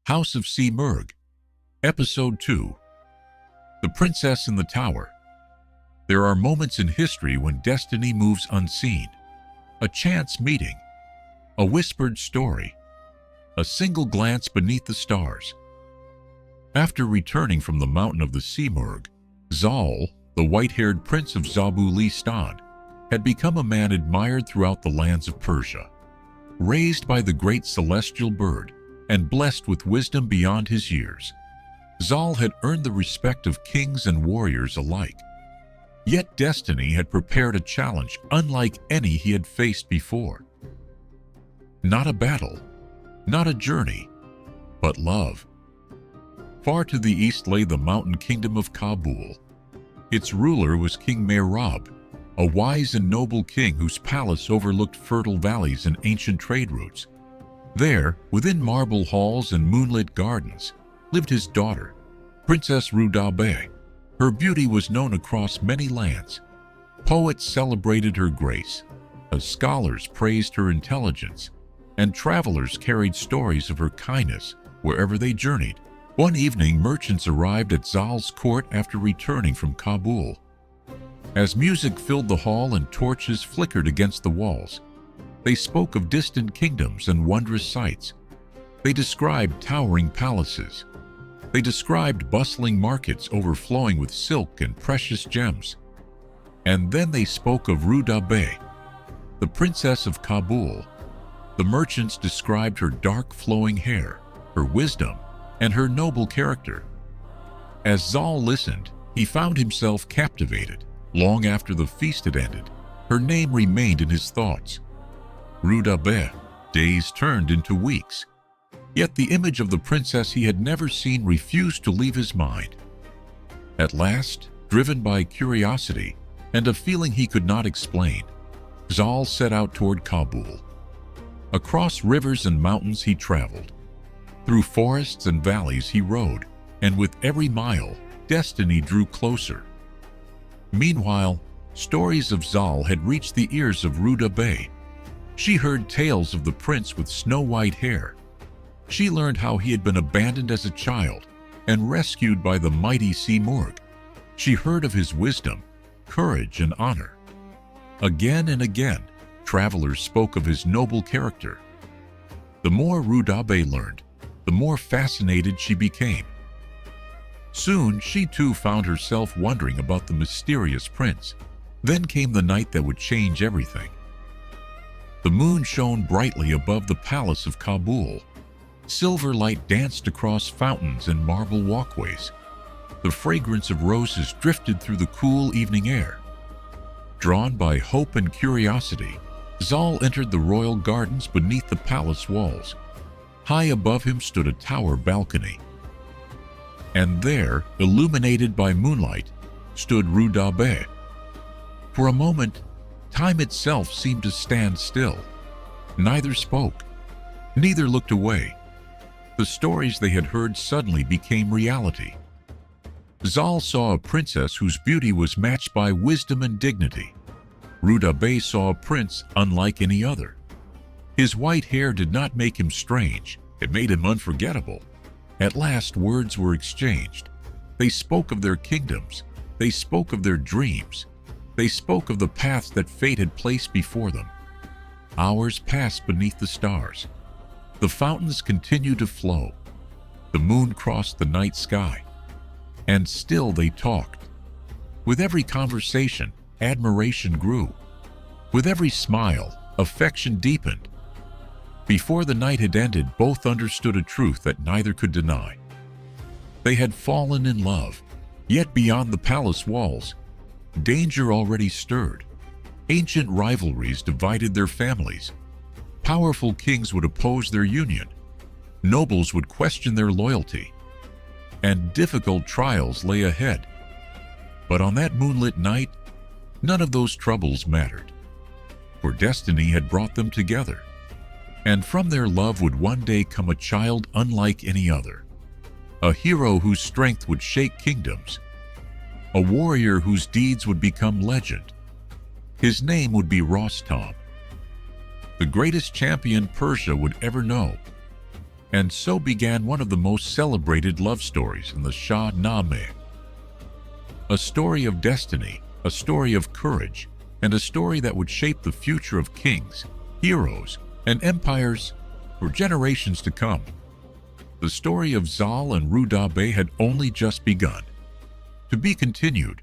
House of Simurgh, Episode 2. The Princess in the Tower. There are moments in history when destiny moves unseen. A chance meeting, a whispered story, a single glance beneath the stars. After returning from the mountain of the Simurgh, Zal, the white-haired prince of Zabulistan, had become a man admired throughout the lands of Persia. Raised by the great celestial bird and blessed with wisdom beyond his years, Zal had earned the respect of kings and warriors alike. Yet destiny had prepared a challenge unlike any he had faced before. Not a battle, not a journey, but love. Far to the east lay the mountain kingdom of Kabul. Its ruler was King Mehrab, a wise and noble king whose palace overlooked fertile valleys and ancient trade routes. There, within marble halls and moonlit gardens, lived his daughter, Princess Rudabeh. Her beauty was known across many lands. Poets celebrated her grace, as scholars praised her intelligence, and travelers carried stories of her kindness wherever they journeyed. One evening, merchants arrived at Zal's court after returning from Kabul. As music filled the hall and torches flickered against the walls, they spoke of distant kingdoms and wondrous sights. They described towering palaces. They described bustling markets overflowing with silk and precious gems. And then they spoke of Rudabeh, the princess of Kabul. The merchants described her dark flowing hair, her wisdom, and her noble character. As Zal listened, he found himself captivated. Long after the feast had ended, her name remained in his thoughts. Rudabeh. Days turned into weeks. Yet the image of the princess he had never seen refused to leave his mind. At last, driven by curiosity and a feeling he could not explain, Zal set out toward Kabul. Across rivers and mountains he traveled. Through forests and valleys he rode, and with every mile, destiny drew closer. Meanwhile, stories of Zal had reached the ears of Rudabeh. She heard tales of the prince with snow-white hair. She learned how he had been abandoned as a child and rescued by the mighty Simurgh. She heard of his wisdom, courage, and honor. Again and again, travelers spoke of his noble character. The more Rudabeh learned, the more fascinated she became. Soon, she too found herself wondering about the mysterious prince. Then came the night that would change everything. The moon shone brightly above the palace of Kabul. Silver light danced across fountains and marble walkways. The fragrance of roses drifted through the cool evening air. Drawn by hope and curiosity, Zal entered the royal gardens beneath the palace walls. High above him stood a tower balcony. And there, illuminated by moonlight, stood Rudabeh. For a moment, time itself seemed to stand still. Neither spoke. Neither looked away. The stories they had heard suddenly became reality. Zal saw a princess whose beauty was matched by wisdom and dignity. Rudabeh saw a prince unlike any other. His white hair did not make him strange. It made him unforgettable. At last, words were exchanged. They spoke of their kingdoms. They spoke of their dreams. They spoke of the paths that fate had placed before them. Hours passed beneath the stars. The fountains continued to flow. The moon crossed the night sky. And still they talked. With every conversation, admiration grew. With every smile, affection deepened. Before the night had ended, both understood a truth that neither could deny. They had fallen in love, yet beyond the palace walls, danger already stirred. Ancient rivalries divided their families. Powerful kings would oppose their union. Nobles would question their loyalty. And difficult trials lay ahead. But on that moonlit night, none of those troubles mattered. For destiny had brought them together. And from their love would one day come a child unlike any other. A hero whose strength would shake kingdoms. A warrior whose deeds would become legend. His name would be Rostam, the greatest champion Persia would ever know. And so began one of the most celebrated love stories in the Shahnameh. A story of destiny, a story of courage, and a story that would shape the future of kings, heroes, and empires for generations to come. The story of Zal and Rudabeh had only just begun. To be continued,